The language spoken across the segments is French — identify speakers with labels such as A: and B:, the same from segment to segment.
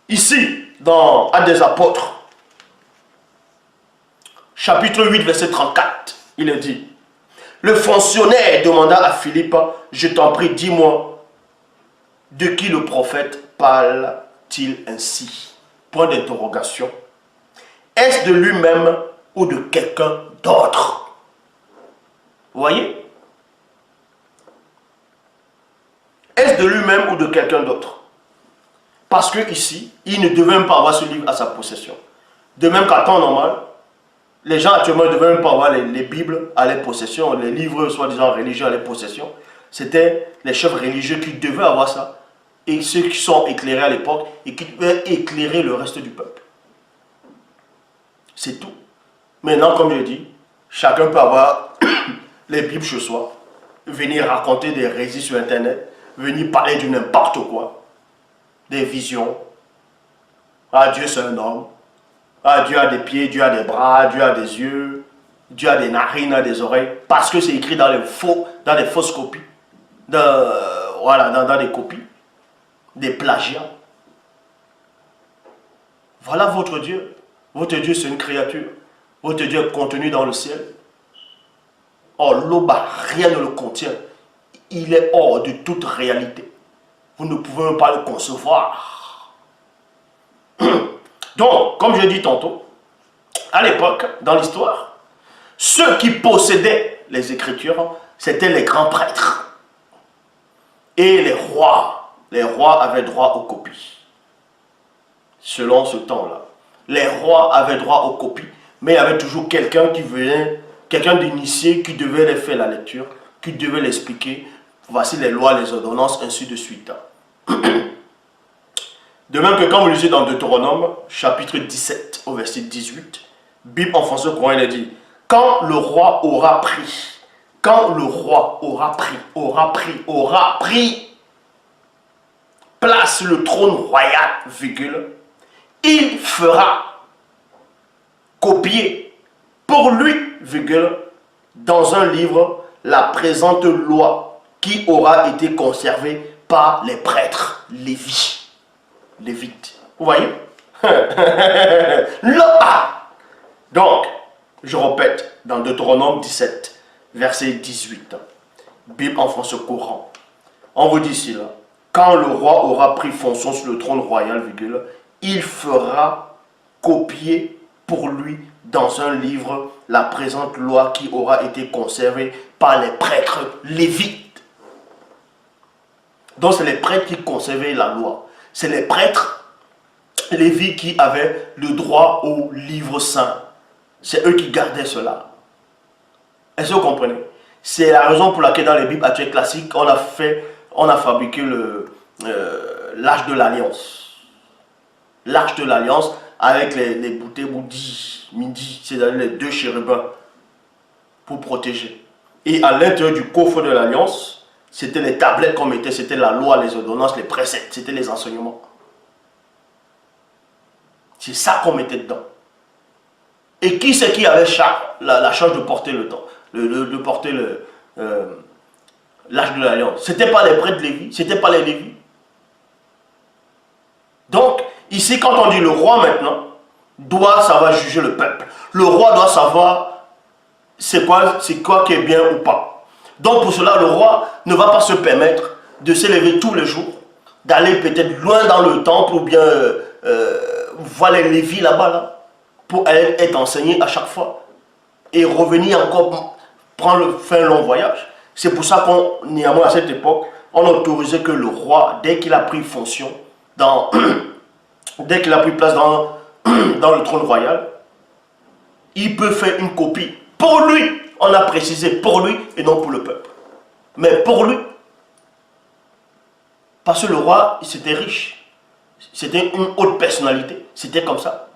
A: Ici, dans Actes des Apôtres, chapitre 8, verset 34, il est dit, le fonctionnaire demanda à Philippe, je t'en prie, dis-moi, de qui le prophète parle-t-il ainsi? Point d'interrogation. Est-ce de lui-même ou de quelqu'un d'autre? Vous voyez? Est-ce de lui-même ou de quelqu'un d'autre? Parce que ici, il ne devait même pas avoir ce livre à sa possession. De même qu'à temps normal, les gens actuellement ne devaient même pas avoir les Bibles à leur possession, les livres soi-disant religieux à leur possession. C'était les chefs religieux qui devaient avoir ça. Et ceux qui sont éclairés à l'époque et qui devaient éclairer le reste du peuple. C'est tout. Maintenant, comme je dis, chacun peut avoir les Bibles chez soi, venir raconter des récits sur Internet, venir parler de n'importe quoi, des visions. Ah, Dieu c'est un homme. Ah, Dieu a des pieds, Dieu a des bras, Dieu a des yeux, Dieu a des narines, a des oreilles, parce que c'est écrit dans les fausses copies, voilà, dans des copies, des plagiats. Voilà votre Dieu. Votre Dieu, c'est une créature. Votre Dieu est contenu dans le ciel. Or, l'Oba, rien ne le contient. Il est hors de toute réalité. Vous ne pouvez même pas le concevoir. Donc, comme je dis tantôt, à l'époque, dans l'histoire, ceux qui possédaient les Écritures, c'étaient les grands prêtres. Et les rois. Les rois avaient droit aux copies. Selon ce temps-là. Les rois avaient droit aux copies, mais il y avait toujours quelqu'un qui venait, quelqu'un d'initié qui devait les faire la lecture, qui devait l'expliquer. Voici les lois, les ordonnances, ainsi de suite. De même que quand vous lisez dans Deutéronome, chapitre 17, au verset 18, Bible en français courant, il est dit, quand le roi aura pris, place le trône royal, virgule, il fera copier pour lui, virgule, dans un livre, la présente loi qui aura été conservée par les prêtres lévites. Vous voyez? Loi. Donc, je répète, dans Deutéronome 17, verset 18, Bible en français courant, on vous dit ici, là, quand le roi aura pris fonction sur le trône royal, virgule, il fera copier pour lui dans un livre la présente loi qui aura été conservée par les prêtres lévites. Donc c'est les prêtres qui conservaient la loi. C'est les prêtres lévites qui avaient le droit au livre saint. C'est eux qui gardaient cela. Est-ce que vous comprenez? C'est la raison pour laquelle dans les Bibles actuelles classiques, on a fabriqué l'arche de l'alliance. L'arche de l'alliance avec les bouteilles midi, c'est-à-dire les deux chérubins pour protéger. Et à l'intérieur du coffre de l'alliance, c'était les tablettes qu'on mettait, c'était la loi, les ordonnances, les préceptes, c'était les enseignements. C'est ça qu'on mettait dedans. Et qui c'est qui avait la charge de porter le temps, de porter l'arche de l'alliance? C'était pas les prêtres de Lévi, c'était pas les Lévis. Donc, ici, quand on dit le roi maintenant, doit savoir juger le peuple. Le roi doit savoir c'est quoi qui est bien ou pas. Donc pour cela, le roi ne va pas se permettre de s'élever tous les jours, d'aller peut-être loin dans le temple ou bien voir les Lévis là-bas, pour être enseigné à chaque fois et revenir encore faire un long voyage. C'est pour ça qu'on, néanmoins à cette époque, on autorisait que le roi, dès qu'il a pris fonction, dès qu'il a pris place dans le trône royal, il peut faire une copie. Pour lui, on a précisé pour lui et non pour le peuple. Mais pour lui, parce que le roi, c'était riche. C'était une haute personnalité. C'était comme ça.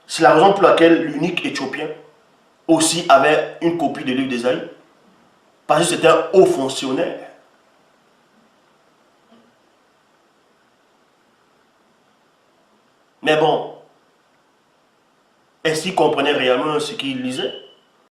A: C'est la raison pour laquelle l'unique Éthiopien aussi avait une copie du livre d'Ésaïe. Parce que c'était un haut fonctionnaire. Mais bon, est-ce qu'il comprenait réellement ce qu'il lisait?